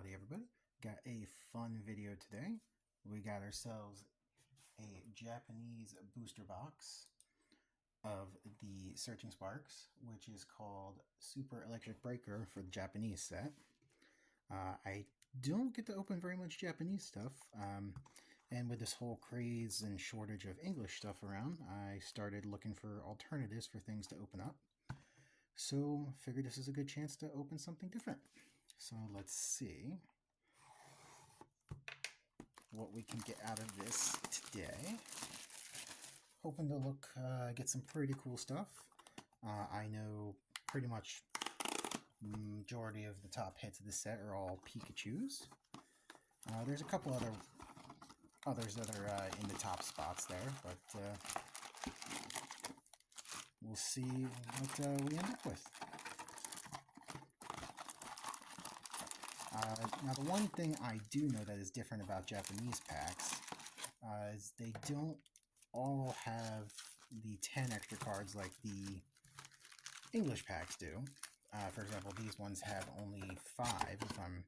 Howdy everybody. Got a fun video today. We got ourselves a Japanese booster box of the Searching Sparks, which is called Super Electric Breaker for the Japanese set. I don't get to open very much Japanese stuff, and with this whole craze and shortage of English stuff around, I started looking for alternatives for things to open up. So figured this is a good chance to open something different. So let's see what we can get out of this today. Hoping to get some pretty cool stuff. I know pretty much majority of the top hits of the set are all Pikachus. There's a couple others that are in the top spots there, but we'll see what we end up with. Now, the one thing I do know that is different about Japanese packs is they don't all have the 10 extra cards like the English packs do. For example, these ones have only 5, if I'm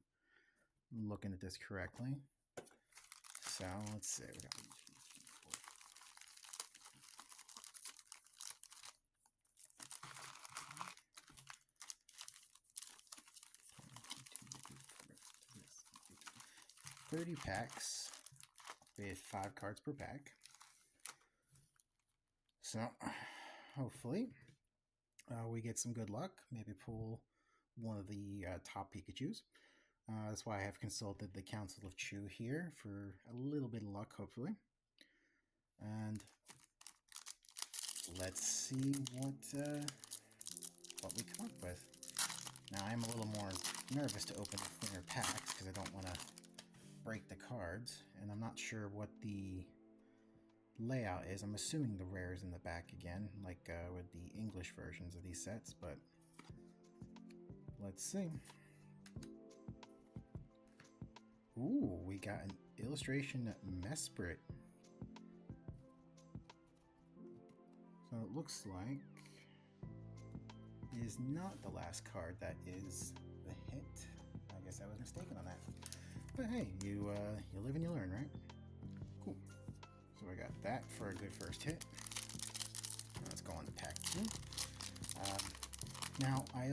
looking at this correctly. So, let's see. We got 30 packs with 5 cards per pack. So, hopefully, we get some good luck. Maybe pull one of the top Pikachus. That's why I have consulted the Council of Chew here for a little bit of luck, hopefully. And let's see what we come up with. Now, I'm a little more nervous to open the thinner packs because I don't want to break the cards, and I'm not sure what the layout is. I'm assuming the rare is in the back again, like with the English versions of these sets, but let's see. Ooh, we got an illustration Mesprit. So it looks like it is not the last card that is the hit. I guess I was mistaken on that. But hey, you live and you learn, right? Cool. So I got that for a good first hit. Let's go on to pack 2. Now, I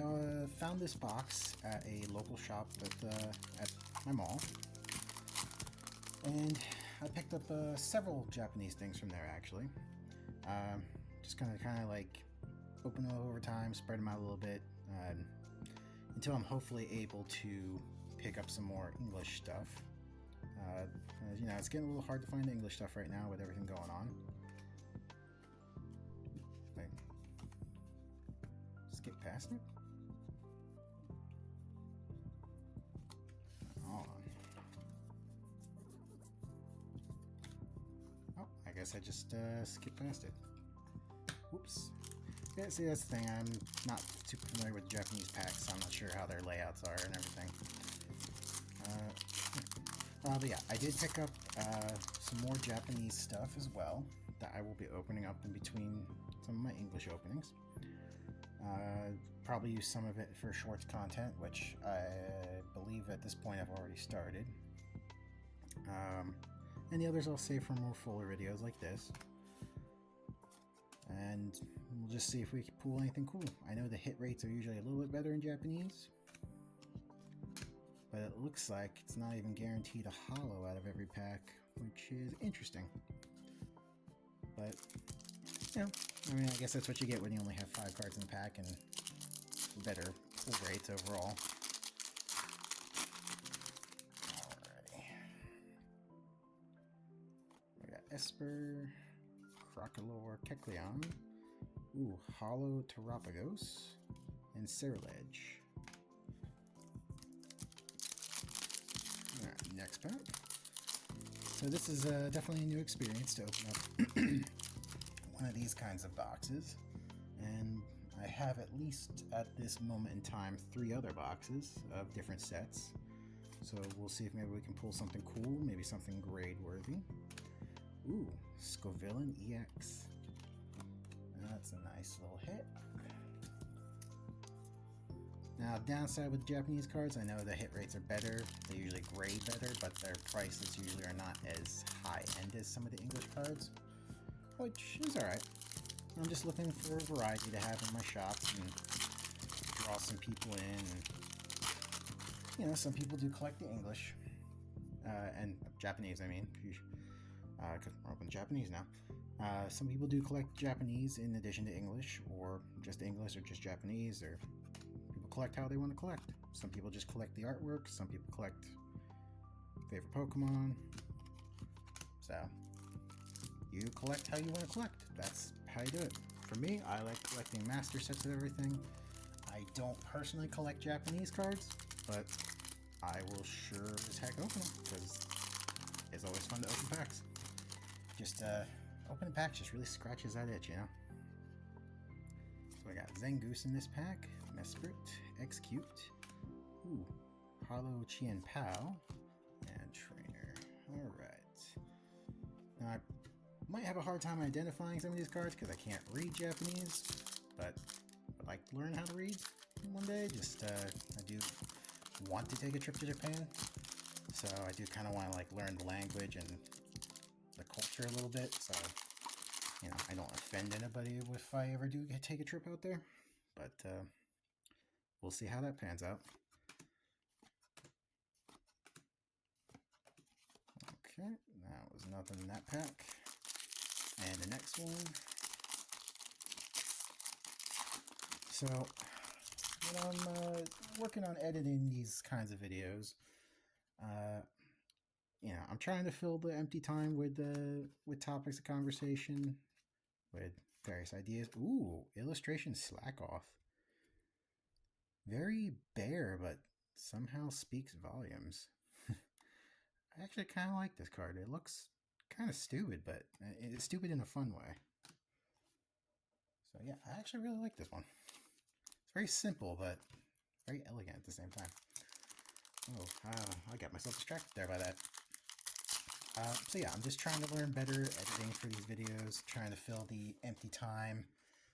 found this box at a local shop at my mall. And I picked up several Japanese things from there, actually. Just kind of like open them over time, spread them out a little bit, until I'm hopefully able to pick up some more English stuff. As you know, it's getting a little hard to find English stuff right now with everything going on. Wait. Skip past it? Hold on. Oh, I guess I just skipped past it. Whoops. Yeah, see, that's the thing. I'm not super familiar with Japanese packs, so I'm not sure how their layouts are and everything. But yeah, I did pick up some more Japanese stuff as well that I will be opening up in between some of my English openings. Probably use some of it for shorts content, which I believe at this point I've already started. And the others I'll save for more fuller videos like this. And we'll just see if we can pull anything cool. I know the hit rates are usually a little bit better in Japanese, but it looks like it's not even guaranteed a holo out of every pack, which is interesting. But, you know, I mean, I guess that's what you get when you only have 5 cards in the pack and better pull rates overall. Alrighty. We got Esper, Crocolore, Kecleon, ooh, Holo Terapagos, and Ceruledge. Alright, next pack. So this is definitely a new experience to open up one of these kinds of boxes, and I have at least at this moment in time 3 other boxes of different sets. So we'll see if maybe we can pull something cool, maybe something grade worthy. Ooh, Scovillain EX. That's a nice little hit. Now, downside with Japanese cards, I know the hit rates are better. They usually grade better, but their prices usually are not as high-end as some of the English cards, which is alright. I'm just looking for a variety to have in my shops and draw some people in. And, you know, some people do collect the English, and Japanese, I mean, because we're open Japanese now. Some people do collect Japanese in addition to English, or just English, or just Japanese, or people collect how they want to collect. Some people just collect the artwork, some people collect favorite Pokemon. So, you collect how you want to collect. That's how you do it. For me, I like collecting master sets of everything. I don't personally collect Japanese cards, but I will sure as heck open them, because it's always fun to open packs. Just, opening packs just really scratches that itch, you know? So I got Zangoose in this pack, Mesprit, Execute, ooh, Hollow Chien Pao, and Trainer. Alright. Now, I might have a hard time identifying some of these cards because I can't read Japanese, but I'd like to learn how to read one day. Just, I do want to take a trip to Japan, so I do kind of want to, like, learn the language and the culture a little bit, so, you know, I don't offend anybody if I ever do take a trip out there, but, we'll see how that pans out. Okay, that was nothing in that pack. And the next one. So, when I'm working on editing these kinds of videos, you know, I'm trying to fill the empty time with topics of conversation, with various ideas. Ooh, illustration slack off. Very bare, but somehow speaks volumes. I actually kind of like this card. It looks kind of stupid, but it's stupid in a fun way. So yeah, I actually really like this one. It's very simple, but very elegant at the same time. Oh, I got myself distracted there by that. So yeah, I'm just trying to learn better editing for these videos, trying to fill the empty time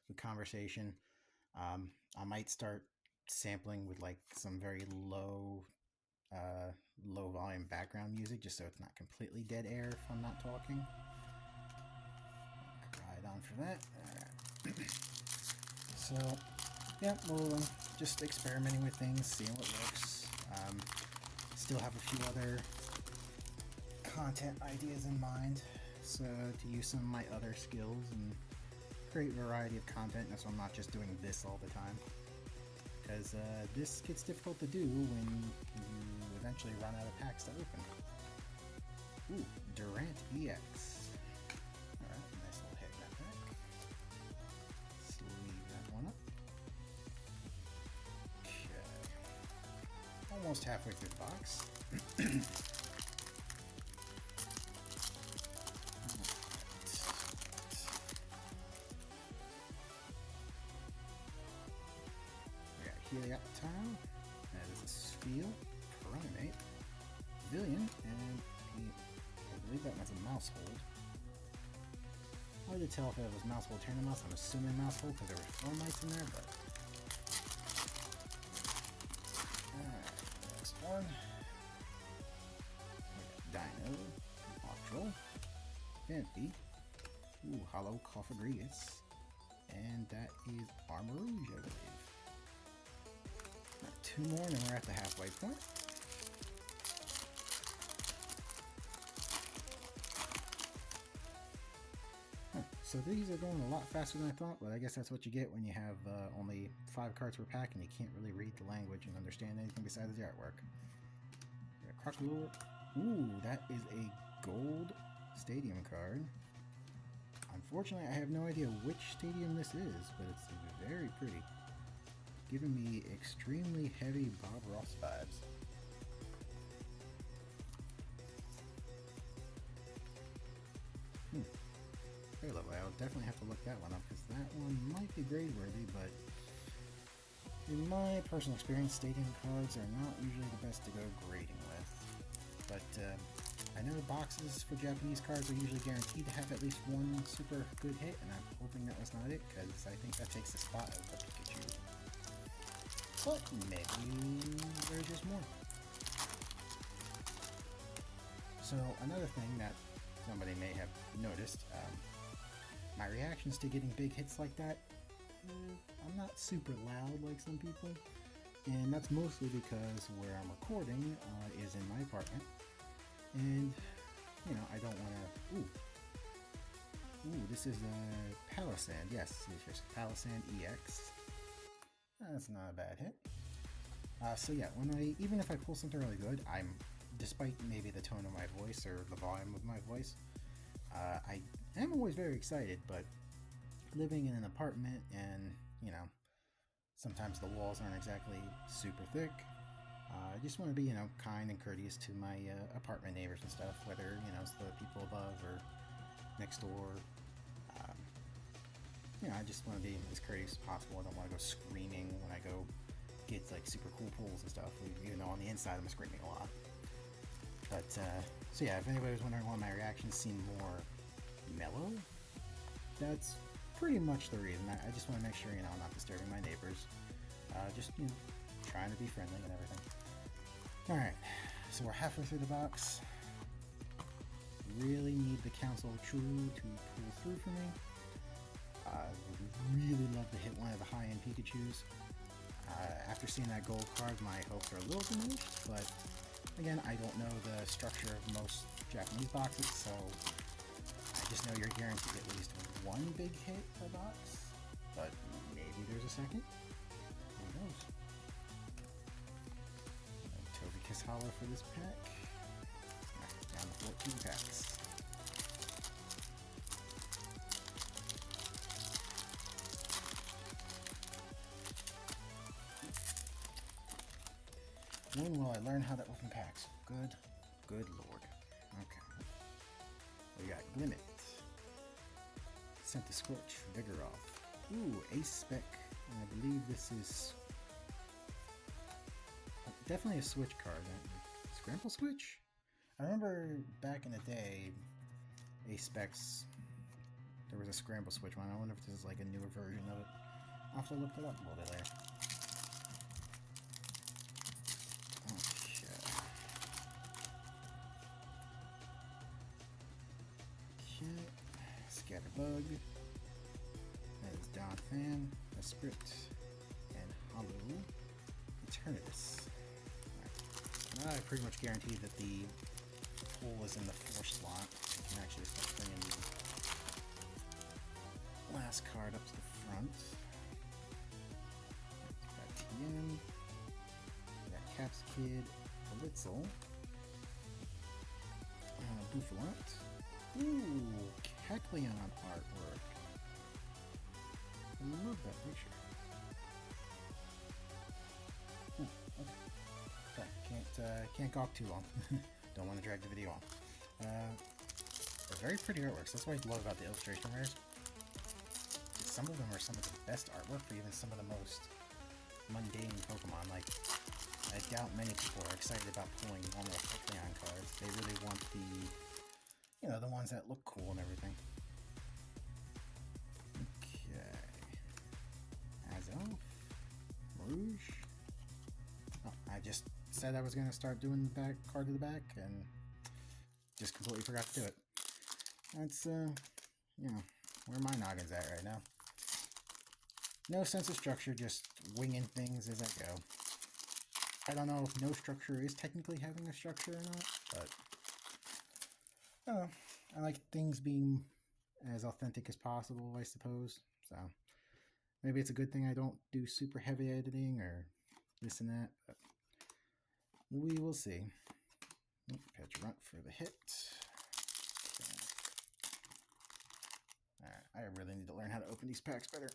with conversation. I might start sampling with like some very low volume background music, just so it's not completely dead air if I'm not talking. Right on for that. All right. So yeah, we'll just experimenting with things, seeing what works. Still have a few other content ideas in mind, so to use some of my other skills and create a variety of content, so I'm not just doing this all the time, because this gets difficult to do when you eventually run out of packs to open. Ooh, Durant EX. Alright, nice little hit that pack. Sleeve that one up. Okay. Almost halfway through the box. Helioptile, that is a Spiel, Primate, Pavilion, and I believe that was a Mousehold. Hard to tell if it was Mousehold Terramouse. I'm assuming Mousehold because there were 4 mites in there, but. Alright, next one. Dino, Octrol, Empty, ooh, Hollow Cofagrigus, and that is Armarouge, I believe. 2 more and then we're at the halfway point. So these are going a lot faster than I thought, but I guess that's what you get when you have only 5 cards per pack and you can't really read the language and understand anything besides the artwork. Crocodile. Ooh, that is a gold stadium card. Unfortunately, I have no idea which stadium this is, but it's very pretty. Giving me extremely heavy Bob Ross vibes. Very lovely. I'll definitely have to look that one up because that one might be grade worthy, but in my personal experience, stadium cards are not usually the best to go grading with. But I know boxes for Japanese cards are usually guaranteed to have at least one super good hit, and I'm hoping that was not it because I think that takes the spot of the Pikachu. but maybe there's just more. So another thing that somebody may have noticed, my reactions to getting big hits like that, I'm not super loud like some people, and that's mostly because where I'm recording is in my apartment, and you know, I don't want to. Ooh, this is a Palisand. Yes, it's just Palisand EX. That's not a bad hit. So yeah, even if I pull something really good, despite maybe the tone of my voice or the volume of my voice, I am always very excited. But living in an apartment, and you know, sometimes the walls aren't exactly super thick. I just want to be, you know, kind and courteous to my apartment neighbors and stuff, whether, you know, it's the people above or next door. You know, I just want to be as courteous as possible. I don't want to go screaming when I go get like super cool pulls and stuff, even though on the inside I'm screaming a lot. But so yeah, if anybody was wondering why my reactions seem more mellow, that's pretty much the reason. I just want to make sure, you know, I'm not disturbing my neighbors. Just, you know, trying to be friendly and everything. Alright, so we're halfway through the box. Really need the Council of True to pull through for me. I would really love to hit one of the high-end Pikachus. After seeing that gold card, my hopes are a little diminished, but again, I don't know the structure of most Japanese boxes, so I just know you're guaranteed at least one big hit per box, but maybe there's a second. Who knows? Togekiss Hollow for this pack. Down to 14 packs. When will I learn how to open packs? Good lord. Okay. We got Glimmet. Sent to Scorch, Vigoroth. Ooh, Ace Spec. I believe this is definitely a Switch card. Scramble Switch? I remember back in the day, Ace Specs, there was a Scramble Switch one. I wonder if this is like a newer version of it. I'll have to look it up a little bit later. Scatterbug, that is Donphan, Esprit, and Hollow Eternatus. Right. I pretty much guarantee that the pull is in the 4 slot. You can actually start bringing the last card up to the front. We got TM, we got Caps Kid, Blitzel, Buffalant. Ooh, Kecleon artwork. I love that picture. Ooh, okay. Can't gawk too long. Don't want to drag the video on. They're very pretty artworks. That's what I love about the illustration rares. Some of them are some of the best artwork for even some of the most mundane Pokemon. Like, I doubt many people are excited about pulling normal Kecleon cards. They really want the, you know, the ones that look cool and everything. Okay. Azelf. Rouge. Oh, I just said I was going to start doing the back card to the back and just completely forgot to do it. That's, you know, where my noggin's at right now. No sense of structure, just winging things as I go. I don't know if no structure is technically having a structure or not, but I don't know. I like things being as authentic as possible, I suppose. So maybe it's a good thing I don't do super heavy editing or this and that, but we will see. Petrunt for the hit. Okay. Alright, I really need to learn how to open these packs better.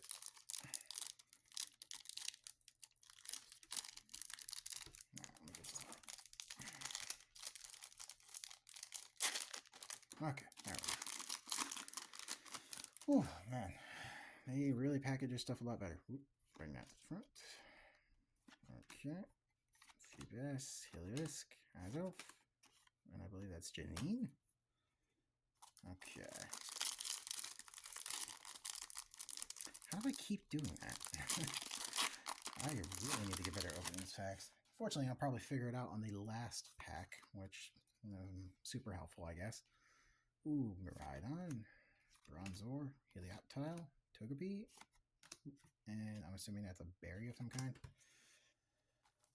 Okay, there we go. Oh, man. They really package their stuff a lot better. Oop, bring that to the front. Okay. Feebas, Heliolisk, Azelf, and I believe that's Janine. Okay. How do I keep doing that? I really need to get better at opening these packs. Fortunately, I'll probably figure it out on the last pack, which super helpful, I guess. Ooh, Miraidon, Bronzor, Helioptile, Togepi, and I'm assuming that's a berry of some kind.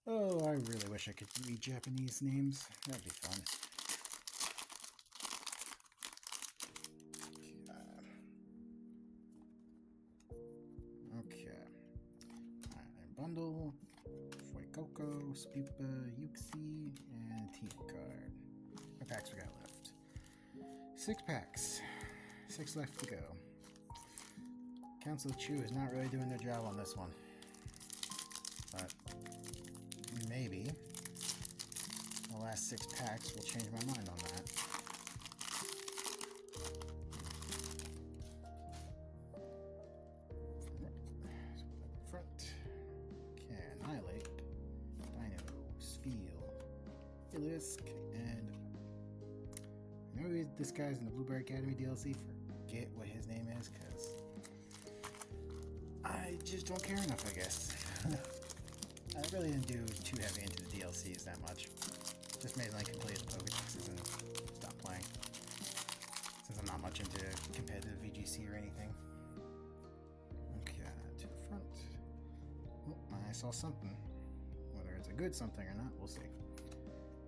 Oh, I really wish I could read Japanese names. That'd be fun. Okay. Bundle, Fuecoco, Spupa, Yuxi, and Team Card. What packs we got left? 6 packs. 6 left to go. Council of Chew is not really doing their job on this one. But maybe the last 6 packs will change my mind on that. Front. Okay, Annihilate, Dino, Spheal, Ilisk, and I know this guy's in the Blueberry Academy DLC. Forget what his name is, because I just don't care enough, I guess. I really didn't do too heavy into the DLCs that much. Just mainly completed the Pokédexes and stopped playing, since I'm not much into competitive VGC or anything. Okay, to the front. Oh, I saw something. Whether it's a good something or not, we'll see.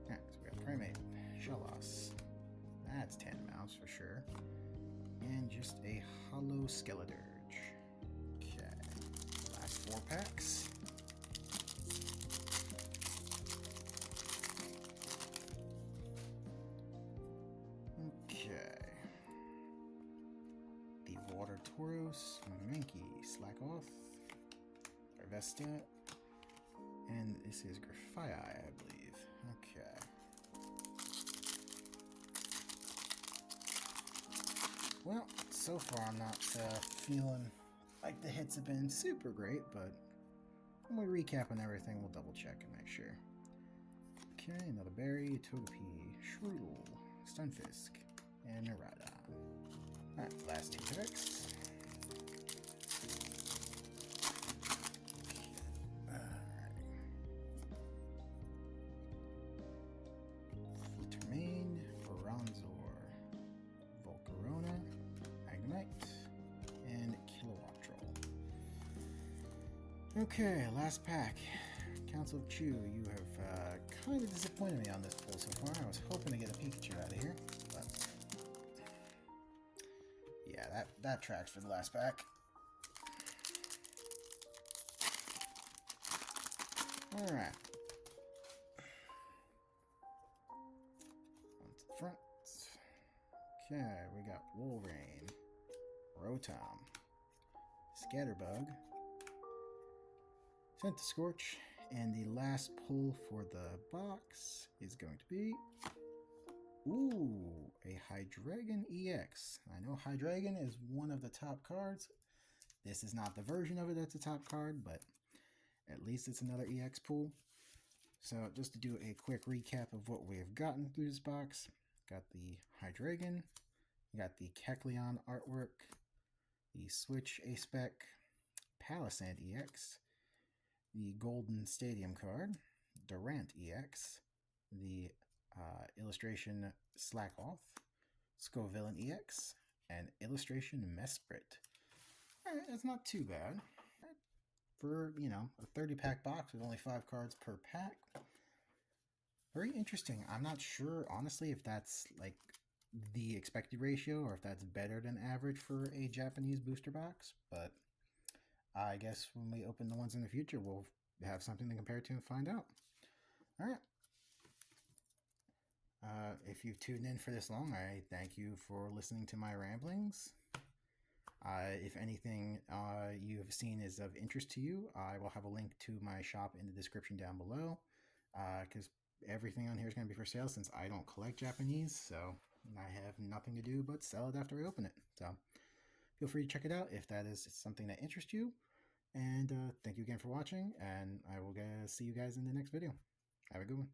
Alright, so we got Primate, Shellos. That's 10 mounts for sure. And just a Hollow Skeledirge. Okay, last 4 packs. Okay. The Water Tauros, Mankey, Slackoth, Harvesta, and this is Grafaiai, I believe. Okay. Well, so far I'm not feeling like the hits have been super great, but when we recap on everything, we'll double check and make sure. Okay, another berry, Togepi, Shroodle, Stunfisk, and Miraidon. Alright, last 2 picks. Flittermane, Bronzor, Volcarona, Magnemite, and Kilowattrel. Okay, last pack. Council of Chew, you have kind of disappointed me on this pull so far. I was hoping to get a Pikachu out of here, but yeah, that tracks for the last pack. Alright. On to the front. Okay, we got Wolverine, Rotom, Scatterbug, Scentiscorch, and the last pull for the box is going to be, ooh, a Hydreigon EX. I know Hydreigon is one of the top cards. This is not the version of it that's a top card, but at least it's another EX pull. So just to do a quick recap of what we have gotten through this box, got the Hydreigon, got the Kecleon artwork, the Switch A-Spec, Palisand EX, the Golden Stadium card, Durant EX, the illustration Slackoth, Scovillain EX, and illustration Mesprit. Alright, that's not too bad. For, you know, a 30-pack box with only 5 cards per pack. Very interesting. I'm not sure, honestly, if that's like the expected ratio or if that's better than average for a Japanese booster box, but I guess when we open the ones in the future, we'll have something to compare to and find out. All right. If you've tuned in for this long, I thank you for listening to my ramblings. If anything you have seen is of interest to you, I will have a link to my shop in the description down below, because everything on here is going to be for sale since I don't collect Japanese, so I have nothing to do but sell it after I open it. So feel free to check it out if that is something that interests you. And thank you again for watching, and I will see you guys in the next video. Have a good one.